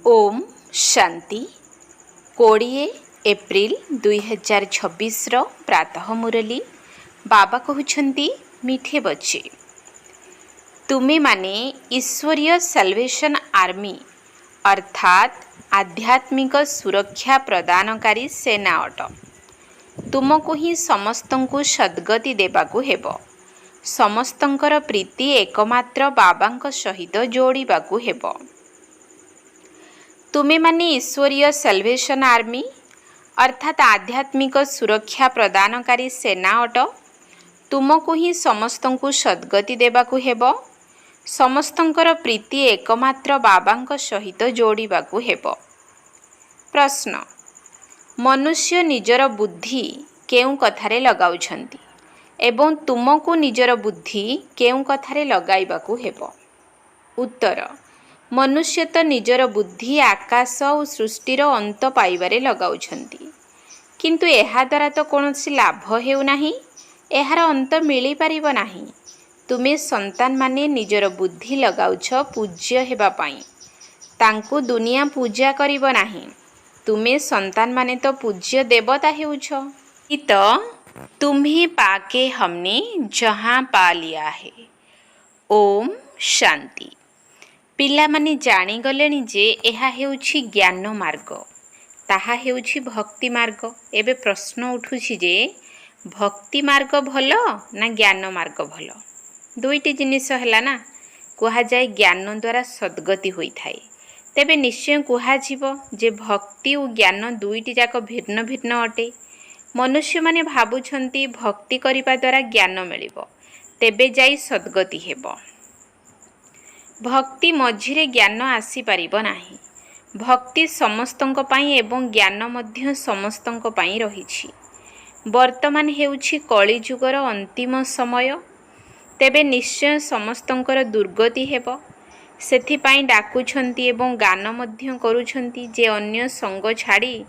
Om Shanti 20 April 2026 प्रातः मुरली बाबा कहउछंती मीठे बच्चे तुमे माने ईश्वरीय सल्वेशन आर्मी अर्थात आध्यात्मिक सुरक्षा प्रदानकारी सेना अट। तुमको ही समस्तंकु सद्गति देबाकु हेबो। समस्तंकर प्रीति एकमात्र बाबांक सहित जोड़िबाकु हेबो। तुमे माने ईश्वरीय सल्वेशन आर्मी अर्थात आध्यात्मिक सुरक्षा प्रदानकारी सेना अट। तुमको ही समस्तंकु सद्गति देबाकु हेबो। समस्तंकर प्रीति एकमात्र बाबांक सहित जोड़िबाकु हेबो। प्रश्न, मनुष्य निजर बुद्धि केउ कथारे लगाउछंती एवं तुमको निजर बुद्धि केउ कथारे लगाइबाकु हेबो? उत्तर, मनुष्य तो निजर बुद्धि आकाश और सृष्टिर अंत पाइबारे लगाउछंती, किंतु एहा द्वारा तो कौनसी लाभ हेउ नाही, एहार अंत मिली पारिबो नाही। तुमे संतान माने निजर बुद्धि लगाउछ पूज्य हेबा पाई, तांकु दुनिया पूजा करिबो नाही। तुमे संतान माने तो पूज्य देवता हेउछ। तो तुम्हें पाके हमने जहाँ पा लिया है। ओम शांति। पिला माने जानी गलेनी जे एहा हेउछि ज्ञान मार्ग, ताहा हेउछि भक्ति मार्ग। एबे प्रश्न उठुछि जे भक्ति मार्ग भलो ना ज्ञान मार्ग भलो? दुईटी जिनिस हैला ना। कुहा जाए ज्ञान द्वारा सद्गति होई थाए, तेबे निश्चय कुहा जीवो जे भक्ति और ज्ञान दुईटी जाक भिन्न भिन्न अटे। मनुष्य माने भाबुछंती भक्ति करिबा द्वारा ज्ञान मिलिबो, तेबे जाई सद्गति हेबो। भक्ति मझिरे ज्ञान आसी पारिबो नाही। भक्ति समस्तंक पाई एवं ज्ञान मध्य समस्तंक पाई रहिछि। वर्तमान हेउछि कली जुगर अंतिम समय, तेबे निश्चय समस्तंकर दुर्गति हेबो। सेथि पाई डाकुछंती एवं गान मध्य करूछंती जे अन्य संग छाड़ी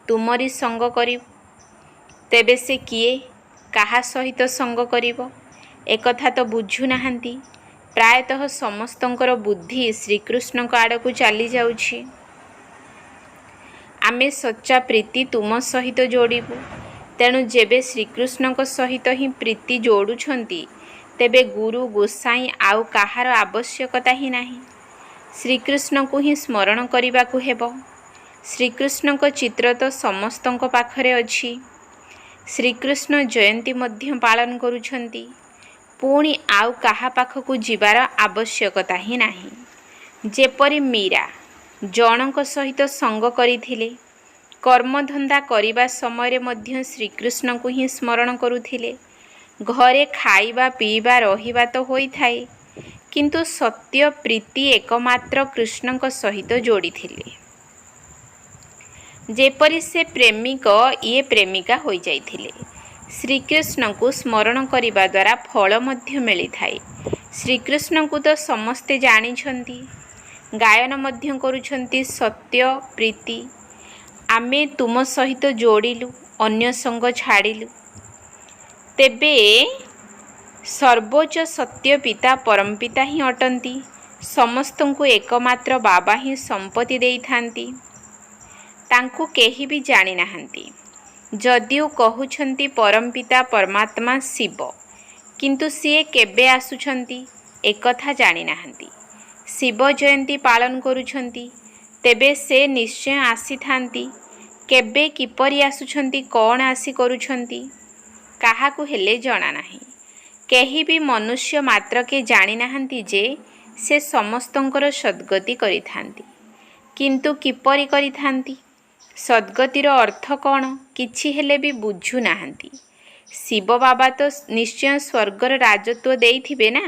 तुमरी संग करिब। तेबे से किए काहा सहित संग करिबो एकथा तो बुझु नाहांती। प्रायतः समस्तंकर बुद्धि श्रीकृष्ण आड़ को चली जाउछि। आमे सच्चा प्रीति तुम सहित जोड़िबु, तेणु जेबे श्रीकृष्ण सहित ही प्रीति जोड़ुछंती, तेबे गुरु गोसाई आउ काहार आवश्यकता ही नाही। श्रीकृष्ण को ही स्मरण करिबाकु हेबो। श्रीकृष्ण चित्र तो समस्तंक पाखरे अछि। श्रीकृष्ण जयंती मध्य पालन करुछंती, पुणी आउ काहा पाखकु जीवार आवश्यकता ही नाही। जेपरि मीरा जनक सहित संग करिथिले, कर्मधंदा करिबा समय मध्य श्रीकृष्ण को ही स्मरण करुथिले। घरे खाइबा पीबा रहिबा तो होई थाए, किंतु सत्य प्रीति एकमात्र कृष्णक सहित जोड़िथिले। जेपरि से प्रेमिक ये प्रेमिका होई जाइथिले। श्रीकृष्ण को स्मरण करिबा द्वारा फल मध्य मिली थाए। श्रीकृष्ण को तो समस्ते जानिछंती, गायन मध्य करुछंती सत्य प्रीति। आमे तुम सहित जोड़िलु, अन्य संग छाड़िलु, तेबे सर्वोच्च सत्य पिता परमपिता ही अटंती। समस्तंकु एकमात्र बाबा ही संपत्ति देई थांती, तांकु केही भी जानी नाहंती। जदिओ कहउछंती परमपिता परमात्मा शिव, किंतु सीए केबे आसुछंती एकथा जानी नाहंती। शिव जयंती पालन करुछंती, तेबे से निश्चय आसी थांती। केबे किपरि आसुछंती, कौन आसी करुछंती, काहाकु हेले जणा नाही। केही भी मनुष्य मात्र के जानी नाहंती जे से समस्तंकर सद्गति करिथांती, किंतु किपरि करिथांती। सद्गतिर अर्थ कौन किछि हेले भी बुझु नाहंती। शिव बाबा तो निश्चय स्वर्गर राजत्व देइथिबे ना।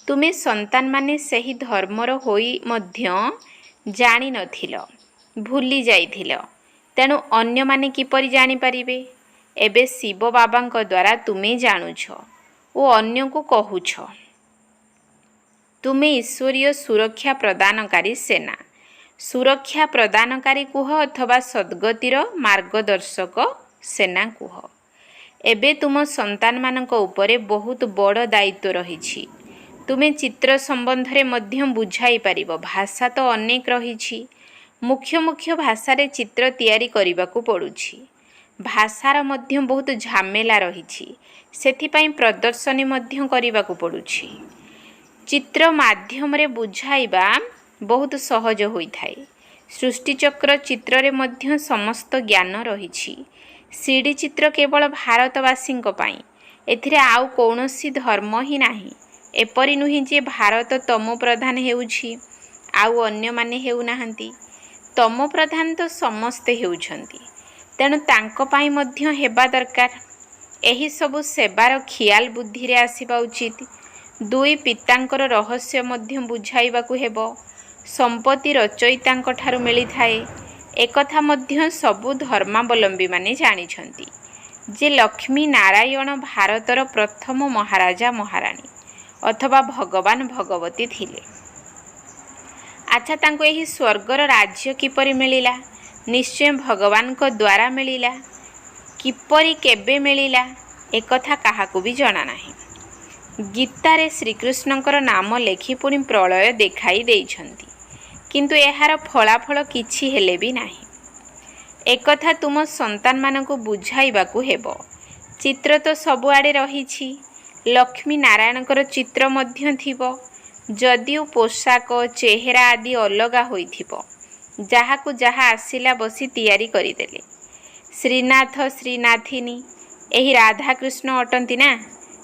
तुमे संतान माने सही धर्मर होई मध्य जानी नथिलो, भूली जाइथिलो, तेणु अन्य माने किपरि जानी पारिबे? एबे शिव बाबांक द्वारा तुमे जानुछ ओ अन्य को कहूछ। तुमे ईश्वरीय सुरक्षा प्रदानकारी सेना, सुरक्षा प्रदानकारी कुह अथवा सद्गतिर मार्गदर्शक सेना कुह। एबे तुम संतान मानक उपरे बहुत बड़ दायित्व रहिछि। तुमे चित्र संबंधरे मध्य बुझाई पारिबो। भाषा तो अनेक रहिछि, मुख्य मुख्य भाषारे चित्र तैयारी करबाकू पड़ुछि। भाषार मध्य बहुत झमेला रही सेथिपाई प्रदर्शनी मध्य करबाकू पड़ुछि। चित्र माध्यम रे बुझाइबा बहुत सहज होइथाए। सृष्टिचक्र चित्र रे मध्य समस्त ज्ञान रही। सीडी चित्र केवल भारतवासी एथिरे आउ कौनसी धर्म ही नाही। एपरि नुहे जे भारत तमो प्रधान हेउछि आउ अन्य माने हेउ नाहंती। तमो प्रधान तो समस्ते हेउछंती, तेणु तांको पाई मध्य हेबा दरकार। एही सबु सेवार खियाल बुद्धि रे आसीबा उचित। दुई पितांकर रहस्य मध्य बुझाइबाकू हेबो। संपत्ति रचयितांक ठारु मिली थाए। एकथा मध्य सबु धर्मावलंबी माने जानिछंती जे लक्ष्मी नारायण भारतर प्रथम महाराजा महाराणी अथवा भगवान भगवती थिले। अच्छा, तांको एही स्वर्गर राज्य किपरि मिलिला? निश्चय भगवान को द्वारा मिलिला। किपरि केबे मिलिला एकथा काहाकू भी जଣା नाही। गीतारे श्रीकृष्णଙ୍କର नाम लेखि पुणी प्रलय देखाई देइछंती, किंतु एहार फलाफल किछि हेले भी नाही। एकथा तुम संतान मानकू बुझाइबाकू हेबो। चित्र तो सबुआडे रहिछि। लक्ष्मी नारायणकर चित्र मध्य थिबो। जदिও पोशाक चेहरा आदि अलगा होइथिबो, जाहाकू जहा आसिला बसी तैयारी करिदेले। श्रीनाथ श्रीनाथिनी एही राधा कृष्ण अटंती ना।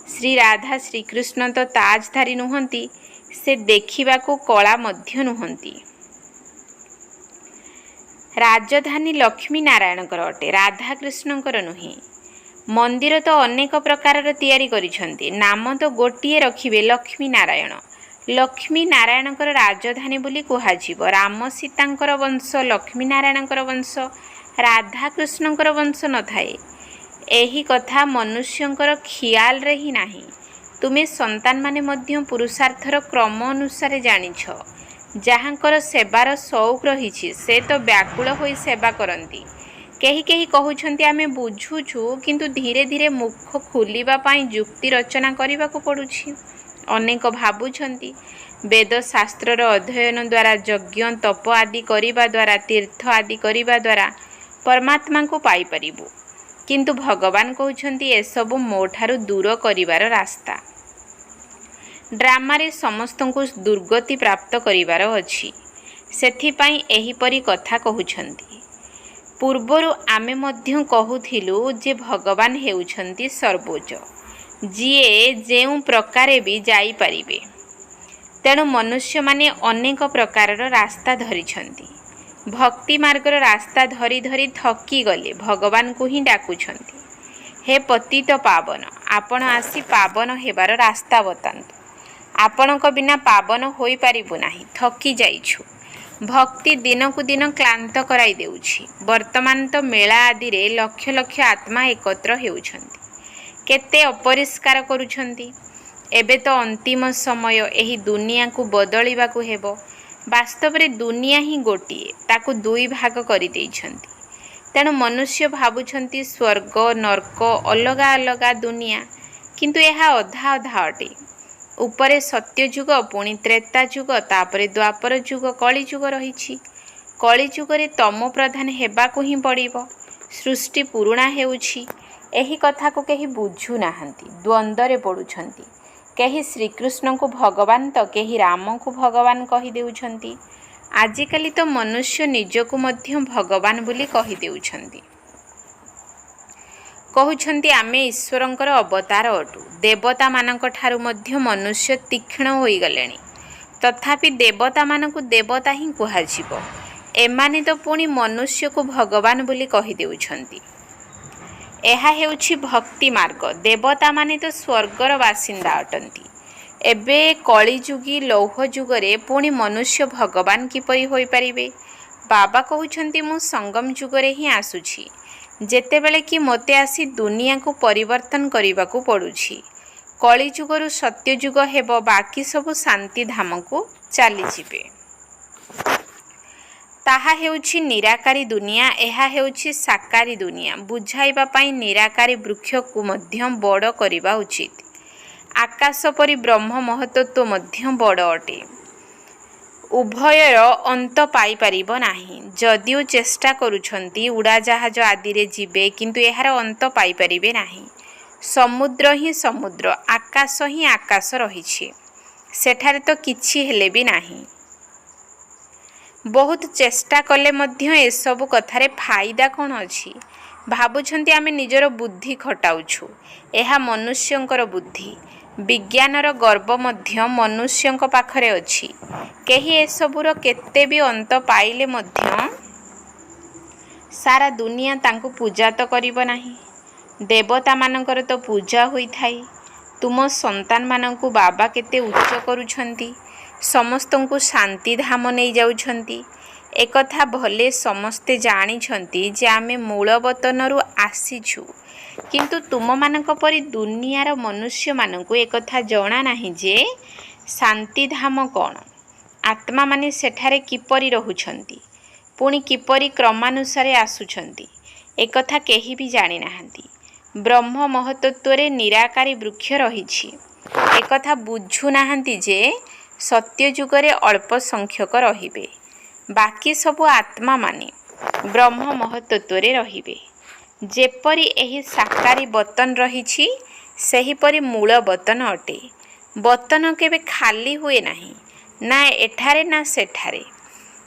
श्री राधा श्रीकृष्ण तो ताजधारी नुहंती, से देखिबाकू कला मध्य नुहंती। राजधानी लक्ष्मी नारायणकर अटे, राधा कृष्णकर नुहे। मंदिर तो अनेक प्रकार तैयारी करिछंती, नाम तो गोटिए रखिबे लक्ष्मी नारायण। लक्ष्मी नारायणकर राजधानी बोली कुहाजिबो। राम सीतांकर वंश लक्ष्मी नारायणकर वंश, राधा कृष्णंकर वंश न थाए। एही कथा मनुष्यंकर खियाल रे ही नाही। तुमे संतान माने मध्य पुरुषार्थर क्रम अनुसार जानिछ। जहाँकर सेवार शौक रहिछि से तो व्याकुल होई सेवा करंती। केही केही कहउछंती आमे बुझुछु, किंतु धीरे धीरे मुख खुलिबा पाई युक्ति रचना करिबाकू पड़ुछि। अनेक भाबुछंती वेद शास्त्रर अध्ययन द्वारा यज्ञ तप आदि करिबा द्वारा तीर्थ आदि करिबा द्वारा परमात्मा को पाई परिबु, किंतु भगवान कहउछंती एसबु मोठारु दूर करिबार रास्ता। ड्रामा रे समस्तंकु दुर्गति प्राप्त करिबार अछि, सेथिपाई एहिपरि कथा कहउछंती। पूर्वरु आमे मध्य कहूथिलु जे भगवान हेउछंती सर्वोच्च, जिए जेउ प्रकारे भी जाई परिबे। तेणु मनुष्य माने अनेक प्रकारर रास्ता धरिछंती। भक्ति मार्गर रास्ता धरी धरी थकी गले भगवान को ही डाकुछंती, हे पतित पावन, आपण आसी पावन हेबार रास्ता बतांतु। आपणक बिना पावन होई पारिबु नाही, थकी जाइछु। भक्ति दिन को दिन क्लांत कराई देउछि। वर्तमान तो मेला आदि रे लक्ष लक्ष आत्मा एकत्र हेउछंती, केते अपरिष्कार करुछंती। एबे तो अंतिम समय एही दुनिया को बदलिबा को हेबो। वास्तव रे दुनिया ही गोटिए, ताकू दुई भाग करि देइछंती। तेणु मनुष्य भाबुछंती स्वर्ग नरक अलगा अलगा दुनिया, किंतु एहा अधा अधा अटे। उपरे सत्य जुग, पुणी त्रेता जुग, तापरे द्वापर जुग, कली जुग रहिछि। कली जुग रे तमो प्रधान हेबाकू ही पड़िबो। सृष्टि पुरुणा हेउछि, एही कथा को केही बुझु नाहंती, द्वंद्वरे पड़ुछंती। केही श्रीकृष्ण को भगवान तो केही राम को भगवान कहि देउछंती। आजिकाली तो मनुष्य निजकू मध्य भगवान बोली कहि देउछंती। कहउछंती आमे ईश्वरंकर अवतार अटु। देवता मानक ठारु मध्य मनुष्य तीक्ष्ण होई गलेनी, तथापि देवता मानकू देवता ही कुहाजिबो। एमाने तो पुणी मनुष्य को भगवान बोली कहि देउछंती। एहा हेउछि भक्ति मार्ग। देवता माने तो स्वर्गर बासिंदा अटंती। एबे कलिजुगी लौह जुगरे पुणी मनुष्य भगवान किपरि होई परिबे? बाबा कहउछंती मु संगम जुगरे ही आसुछि, जेतेबेले कि मोते आसी दुनिया को परिवर्तन करिबाकू पड़ुछि। कलिजुगरु सत्यजुग हेबो, बाकी सब शांति धाम को चली जिबे। ताहा हेउछि निराकारी दुनिया, एहा हेउछि साकारी दुनिया। बुझाइबा पाई निराकारी वृक्ष को मध्य बड़ करिबा उचित। आकाश परि ब्रह्म महतत्व मध्य बड़ अटे। ଉଭୟର ଅନ୍ତ ପାଇପାରିବ ନାହିଁ। ଯଦିଓ ଚେଷ୍ଟା କରୁଛନ୍ତି ଉଡ଼ାଜାହାଜ ଆଦିରେ ଯିବେ, କିନ୍ତୁ ଏହାର ଅନ୍ତ ପାଇପାରିବେ ନାହିଁ। ସମୁଦ୍ର ହିଁ ସମୁଦ୍ର, ଆକାଶ ହିଁ ଆକାଶ ରହିଛି, ସେଠାରେ ତ କିଛି ହେଲେ ବି ନାହିଁ। ବହୁତ ଚେଷ୍ଟା କଲେ ମଧ୍ୟ ଏସବୁ କଥାରେ ଫାଇଦା କ'ଣ ଅଛି? ଭାବୁଛନ୍ତି ଆମେ ନିଜର ବୁଦ୍ଧି ଖଟାଉଛୁ। ଏହା ମନୁଷ୍ୟଙ୍କର ବୁଦ୍ଧି। ବିଜ୍ଞାନର ଗର୍ବ ମଧ୍ୟ ମନୁଷ୍ୟଙ୍କ ପାଖରେ ଅଛି। କେହି ଏସବୁର କେତେ ବି ଅନ୍ତ ପାଇଲେ ମଧ୍ୟ ସାରା ଦୁନିଆ ତାଙ୍କୁ ପୂଜା ତ କରିବ ନାହିଁ। ଦେବତାମାନଙ୍କର ତ ପୂଜା ହୋଇଥାଏ। ତୁମ ସନ୍ତାନମାନଙ୍କୁ ବାବା କେତେ ଉଚ୍ଚ କରୁଛନ୍ତି, ସମସ୍ତଙ୍କୁ ଶାନ୍ତିଧାମ ନେଇଯାଉଛନ୍ତି। ଏକଥା ଭଲେ ସମସ୍ତେ ଜାଣିଛନ୍ତି ଯେ ଆମେ ମୂଳବତନରୁ ଆସିଛୁ, କିନ୍ତୁ ତୁମମାନଙ୍କ ପରି ଦୁନିଆର ମନୁଷ୍ୟମାନଙ୍କୁ ଏକଥା ଜଣା ନାହିଁ ଯେ ଶାନ୍ତିଧାମ କ'ଣ, ଆତ୍ମାମାନେ ସେଠାରେ କିପରି ରହୁଛନ୍ତି, ପୁଣି କିପରି କ୍ରମାନୁସାରେ ଆସୁଛନ୍ତି, ଏକଥା କେହି ବି ଜାଣିନାହାନ୍ତି। ବ୍ରହ୍ମ ମହତ୍ତତ୍ୱରେ ନିରାକାରୀ ବୃକ୍ଷ ରହିଛି, ଏକଥା ବୁଝୁନାହାନ୍ତି ଯେ ସତ୍ୟଯୁଗରେ ଅଳ୍ପ ସଂଖ୍ୟକ ରହିବେ, ବାକି ସବୁ ଆତ୍ମାମାନେ ବ୍ରହ୍ମ ମହତ୍ତତ୍ୱରେ ରହିବେ। ଯେପରି ଏହି ସାକାରୀ ବତନ ରହିଛି, ସେହିପରି ମୂଳ ବତନ ଅଟେ। ବତନ କେବେ ଖାଲି ହୁଏ ନାହିଁ, ନା ଏଠାରେ ନା ସେଠାରେ।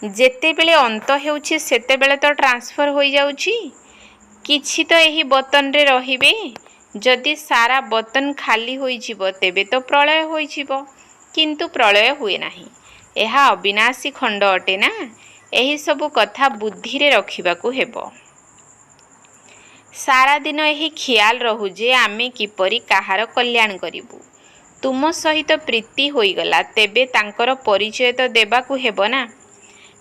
ଯେତେବେଳେ ଅନ୍ତ ହେଉଛି ସେତେବେଳେ ତ ଟ୍ରାନ୍ସଫର ହୋଇଯାଉଛି। କିଛି ତ ଏହି ବତନରେ ରହିବେ। ଯଦି ସାରା ବତନ ଖାଲି ହୋଇଯିବ ତେବେ ତ ପ୍ରଳୟ ହୋଇଯିବ, କିନ୍ତୁ ପ୍ରଳୟ ହୁଏ ନାହିଁ। ଏହା ଅବିନାଶୀ ଖଣ୍ଡ ଅଟେ ନା। ଏହିସବୁ କଥା ବୁଦ୍ଧିରେ ରଖିବାକୁ ହେବ। ସାରାଦିନ ଏହି ଖିଆଲ ରହୁ ଯେ ଆମେ କିପରି କାହାର କଲ୍ୟାଣ କରିବୁ। ତୁମ ସହିତ ପ୍ରୀତି ହୋଇଗଲା ତେବେ ତାଙ୍କର ପରିଚୟ ତ ଦେବାକୁ ହେବ ନା।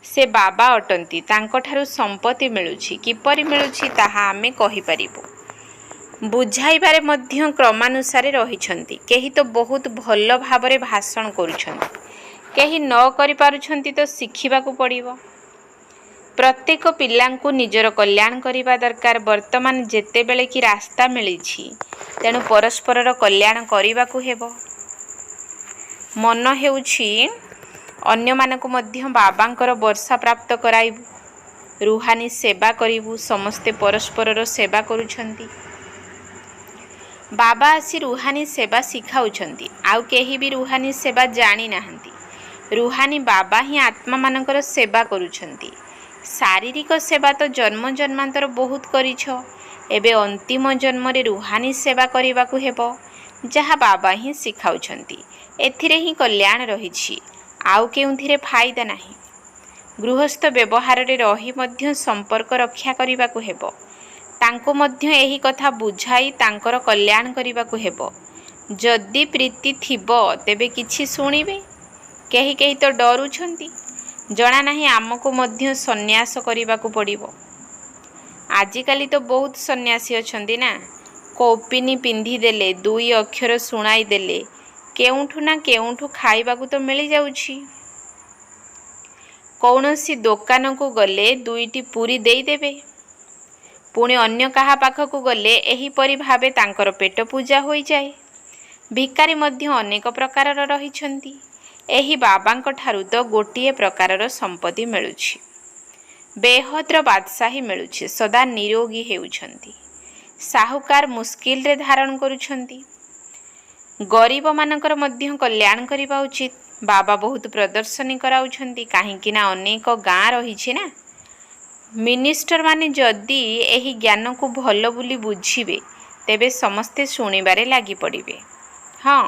ସେ ବାବା ଅଟନ୍ତି, ତାଙ୍କଠାରୁ ସମ୍ପତ୍ତି ମିଳୁଛି। କିପରି ମିଳୁଛି ତାହା ଆମେ କହିପାରିବୁ। ବୁଝାଇବାରେ ମଧ୍ୟ କ୍ରମାନୁସାରେ ରହିଛନ୍ତି। କେହି ତ ବହୁତ ଭଲ ଭାବରେ ଭାଷଣ କରୁଛନ୍ତି, କେହି ନ କରିପାରୁଛନ୍ତି ତ ଶିଖିବାକୁ ପଡ଼ିବ। ପ୍ରତ୍ୟେକ ପିଲାଙ୍କୁ ନିଜର କଲ୍ୟାଣ କରିବା ଦରକାର। ବର୍ତ୍ତମାନ ଯେତେବେଳେ କି ରାସ୍ତା ମିଳିଛି, ତେଣୁ ପରସ୍ପରର କଲ୍ୟାଣ କରିବାକୁ ହେବ। ମନ ହେଉଛି ଅନ୍ୟମାନଙ୍କୁ ମଧ୍ୟ ବାବାଙ୍କର ବର୍ଷା ପ୍ରାପ୍ତ କରାଇବୁ, ରୁହାନୀ ସେବା କରିବୁ। ସମସ୍ତେ ପରସ୍ପରର ସେବା କରୁଛନ୍ତି। ବାବା ଆସି ରୁହାନୀ ସେବା ଶିଖାଉଛନ୍ତି। ଆଉ କେହି ବି ରୁହାନୀ ସେବା ଜାଣିନାହାନ୍ତି। ରୁହାନୀ ବାବା ହିଁ ଆତ୍ମାମାନଙ୍କର ସେବା କରୁଛନ୍ତି। ଶାରୀରିକ ସେବା ତ ଜନ୍ମ ଜନ୍ମାନ୍ତର ବହୁତ କରିଛ, ଏବେ ଅନ୍ତିମ ଜନ୍ମରେ ରୁହାନୀ ସେବା କରିବାକୁ ହେବ, ଯାହା ବାବା ହିଁ ଶିଖାଉଛନ୍ତି। ଏଥିରେ ହିଁ କଲ୍ୟାଣ ରହିଛି, ଆଉ କେଉଁଥିରେ ଫାଇଦା ନାହିଁ। ଗୃହସ୍ଥ ବ୍ୟବହାରରେ ରହି ମଧ୍ୟ ସମ୍ପର୍କ ରକ୍ଷା କରିବାକୁ ହେବ। ତାଙ୍କୁ ମଧ୍ୟ ଏହି କଥା ବୁଝାଇ ତାଙ୍କର କଲ୍ୟାଣ କରିବାକୁ ହେବ। ଯଦି ପ୍ରୀତି ଥିବ ତେବେ କିଛି ଶୁଣିବେ। କେହି କେହି ତ ଡରୁଛନ୍ତି। ଜଣା ନାହିଁ ଆମକୁ ମଧ୍ୟ ସନ୍ନ୍ୟାସ କରିବାକୁ ପଡ଼ିବ। ଆଜିକାଲି ତ ବହୁତ ସନ୍ନ୍ୟାସୀ ଅଛନ୍ତି ନା। କୌପିନି ପିନ୍ଧିଦେଲେ, 2 ଅକ୍ଷର ଶୁଣାଇ ଦେଲେ, କେଉଁଠୁ ନା କେଉଁଠୁ ଖାଇବାକୁ ତ ମିଳିଯାଉଛି। କୌଣସି ଦୋକାନକୁ ଗଲେ 2ଟି ପୁରୀ ଦେଇଦେବେ। ପୁଣି ଅନ୍ୟ କାହା ପାଖକୁ ଗଲେ ଏହିପରି ଭାବେ ତାଙ୍କର ପେଟ ପୂଜା ହୋଇଯାଏ। ଭିକାରୀ ମଧ୍ୟ ଅନେକ ପ୍ରକାରର ରହିଛନ୍ତି। ଏହି ବାବାଙ୍କ ଠାରୁ ତ ଗୋଟିଏ ପ୍ରକାରର ସମ୍ପତ୍ତି ମିଳୁଛି। ବେହଦ୍ର ବାଦଶାହୀ ମିଳୁଛି। ସଦା ନିରୋଗୀ ହେଉଛନ୍ତି। ସାହୁକାର ମୁସ୍କିଲରେ ଧାରଣ କରୁଛନ୍ତି। ଗରିବମାନଙ୍କର ମଧ୍ୟ କଲ୍ୟାଣ କରିବା ଉଚିତ। ବାବା ବହୁତ ପ୍ରଦର୍ଶନୀ କରାଉଛନ୍ତି, କାହିଁକି ନା ଅନେକ ଗାଁ ରହିଛି ନା। ମିନିଷ୍ଟରମାନେ ଯଦି ଏହି ଜ୍ଞାନକୁ ଭଲ ବୋଲି ବୁଝିବେ, ତେବେ ସମସ୍ତେ ଶୁଣିବାରେ ଲାଗି ପଡ଼ିବେ। ହଁ,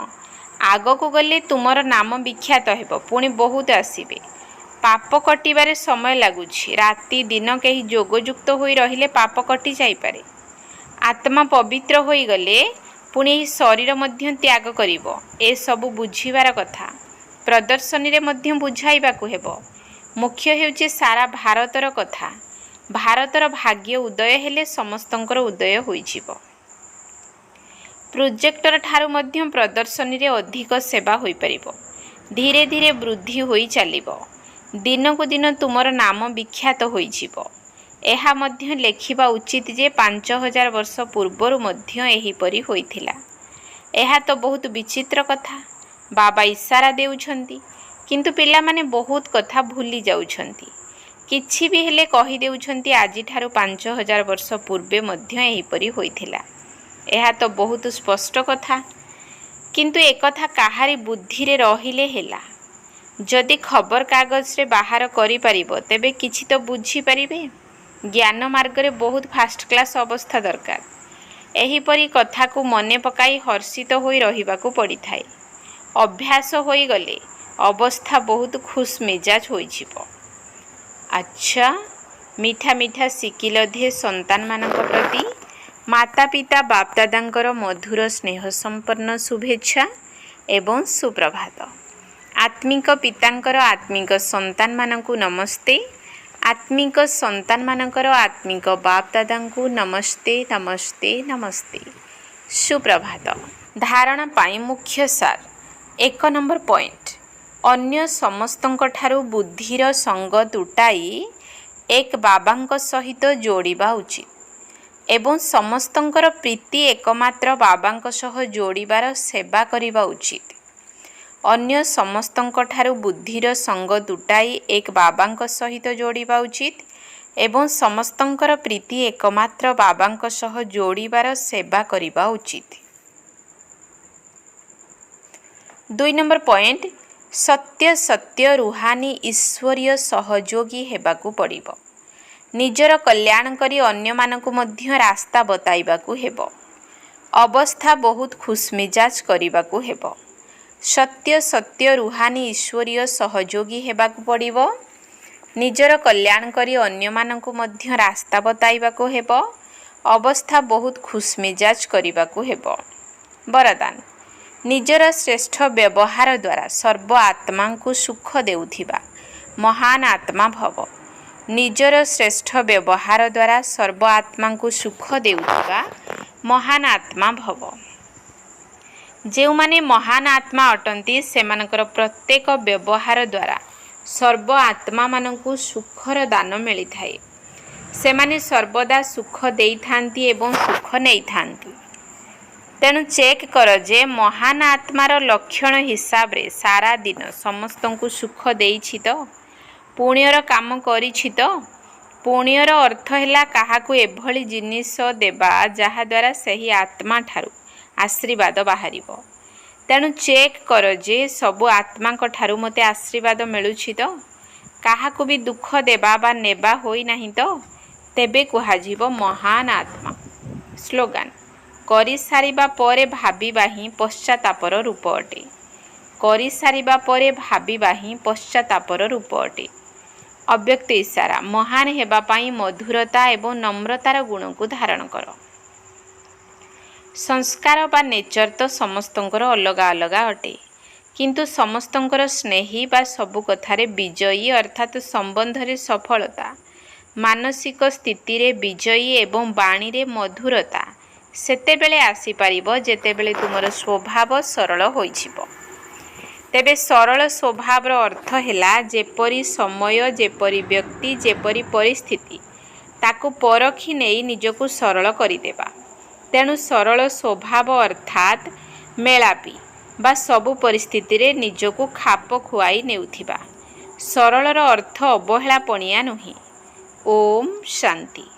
ଆଗକୁ ଗଲେ ତୁମର ନାମ ବିଖ୍ୟାତ ହେବ, ପୁଣି ବହୁତ ଆସିବେ। ପାପ କଟିବାରେ ସମୟ ଲାଗୁଛି। ରାତି ଦିନ କେହି ଯୋଗଯୁକ୍ତ ହୋଇ ରହିଲେ ପାପ କଟି ଯାଇପାରେ। ଆତ୍ମା ପବିତ୍ର ହୋଇଗଲେ ପୁଣି ଏହି ଶରୀର ମଧ୍ୟ ତ୍ୟାଗ କରିବ। ଏସବୁ ବୁଝିବାର କଥା। ପ୍ରଦର୍ଶନୀରେ ମଧ୍ୟ ବୁଝାଇବାକୁ ହେବ। ମୁଖ୍ୟ ହେଉଛି ସାରା ଭାରତର କଥା। ଭାରତର ଭାଗ୍ୟ ଉଦୟ ହେଲେ ସମସ୍ତଙ୍କର ଉଦୟ ହୋଇଯିବ। ପ୍ରୋଜେକ୍ଟର ଠାରୁ ମଧ୍ୟ ପ୍ରଦର୍ଶନୀରେ ଅଧିକ ସେବା ହୋଇପାରିବ। ଧୀରେ ଧୀରେ ବୃଦ୍ଧି ହୋଇ ଚାଲିବ। ଦିନକୁ ଦିନ ତୁମର ନାମ ବିଖ୍ୟାତ ହୋଇଯିବ। ଏହା ମଧ୍ୟ ଲେଖିବା ଉଚିତ ଯେ 5000 ବର୍ଷ ପୂର୍ବରୁ ମଧ୍ୟ ଏହିପରି ହୋଇଥିଲା। ଏହା ତ ବହୁତ ବିଚିତ୍ର କଥା। ବାବା ଇସାରା ଦେଉଛନ୍ତି, किंतु पिलामाने बहुत कथा भूली जाउछंती। किछि भी हेले कहि देउछंती आजि ठारू 5000 वर्ष पूर्वे मध्य एहिपरि होइथिला। एहा तो बहुत स्पष्ट कथा, किंतु एकथा काहारी बुद्धि रे रहिले हेला। जदि खबर कागज रे बाहर करि परिबो तेबे किछि तो बुझी परिबे। ज्ञान मार्ग रे बहुत फास्ट क्लास अवस्था दरकार। एहिपरि कथा को मने पकाई हर्षित होई रहिबाकू पड़िथाए। अभ्यास होई गले अवस्था बहुत खुश मिजाज होई जिवो। अच्छा, मीठा मीठा सिकिल धे संतान मानक प्रति माता पिता बाप दादांकर मधुर स्नेह संपन्न शुभेच्छा एवं सुप्रभात। आत्मिक पितांकर आत्मिक संतान मानकू नमस्ते। आत्मिक संतान मानकर आत्मिक बाप दादांकू नमस्ते नमस्ते नमस्ते। सुप्रभात। धारणा पाई मुख्य सार। 1 नंबर पॉइंट, अन्य समस्तंक ठारू बुद्धिर संग तुटाई एक बाबांक सहित जोड़िबा उचित एवं समस्तंकर प्रीति एकमात्र बाबांक सह जोड़िबार सेवा करिबा उचित। अन्य समस्तंक ठारू बुद्धिर संग तुटाई एक बाबांक सहित जोड़िबा उचित एवं समस्तंकर प्रीति एकमात्र बाबांक सह जोड़िबार सेवा करिबा उचित। 2 नंबर पॉइंट, सत्य सत्य रुहानी ईश्वरीय सहयोगी हेबाकू पड़िबो। निजर कल्याण करी अन्य मानकू मध्य रास्ता बताइबाकू हेबो। अवस्था बहुत खुशमिजाज करिबाकू हेबो। सत्य सत्य रुहानी ईश्वरीय सहयोगी हेबाकू पड़िबो। निजर कल्याण करी अन्य मानकू मध्य रास्ता बताइबाकू हेबो। अवस्था बहुत खुशमिजाज करिबाकू हेबो। वरदान, निजर श्रेष्ठ व्यवहार द्वारा सर्व आत्मा को सुख देउथिबा महान आत्मा भव। निजर श्रेष्ठ व्यवहार द्वारा सर्व आत्मा को सुख देउथिबा महान आत्मा भव। जो माने महान आत्मा अटंती सेमानकर प्रत्येक व्यवहार द्वारा सर्व आत्मा मानकू सुखर दान मिली थाए। सेमाने सर्वदा सुख देई थांती एवं सुख नहीं थांती। तेणु चेक कर जे महान आत्मार लक्षण हिसाब रे सारा दिन समस्त को सुख देइछि तो, पुण्यर काम करिछि तो। पुण्यर अर्थ हैला काहाकू एभली जिनिस देबा जहा द्वारा सही आत्मा ठारू आशीर्वाद बाहरिबो। तेणु चेक कर जे सबु आत्मा ठारू मते आशीर्वाद मिलुछि तो, काहाकू भी दुख देबा बा नेबा होई नाही तो, तेबे कुहाजिबो महान आत्मा। स्लोगान, करि सारिबा परे भाबिबा ही पश्चातापर रूप अटे। करि सारिबा परे भाबिबा ही पश्चातापर रूप अटे। अव्यक्त इशारा, महान हेबा पाई मधुरता एवं नम्रतार गुण को धारण कर। संस्कार बा नेचर तो समस्तंकर अलगा अलगा अटे, किंतु समस्तंकर स्नेही बा सबु कथारे विजयी अर्थात संबंध रे सफलता, मानसिक स्थिति रे विजयी एवं बाणी रे मधुरता सेतेबेले आसी पारिबो जेतेबेले तुमर स्वभाव सरल होइछिबो। तेबे सरल स्वभावर अर्थ हैला जेपरी समय, जेपरी व्यक्ति, जेपरी परिस्थिति ताकू परखी नेई निजको सरल करिदेबा। तेणु सरल स्वभाव अर्थात मेलापी बा सबु परिस्थिति रे निजको खाप खुआई नेउथिबा। सरलर अर्थ अवहेला पणिया नुहे। ओम शांति।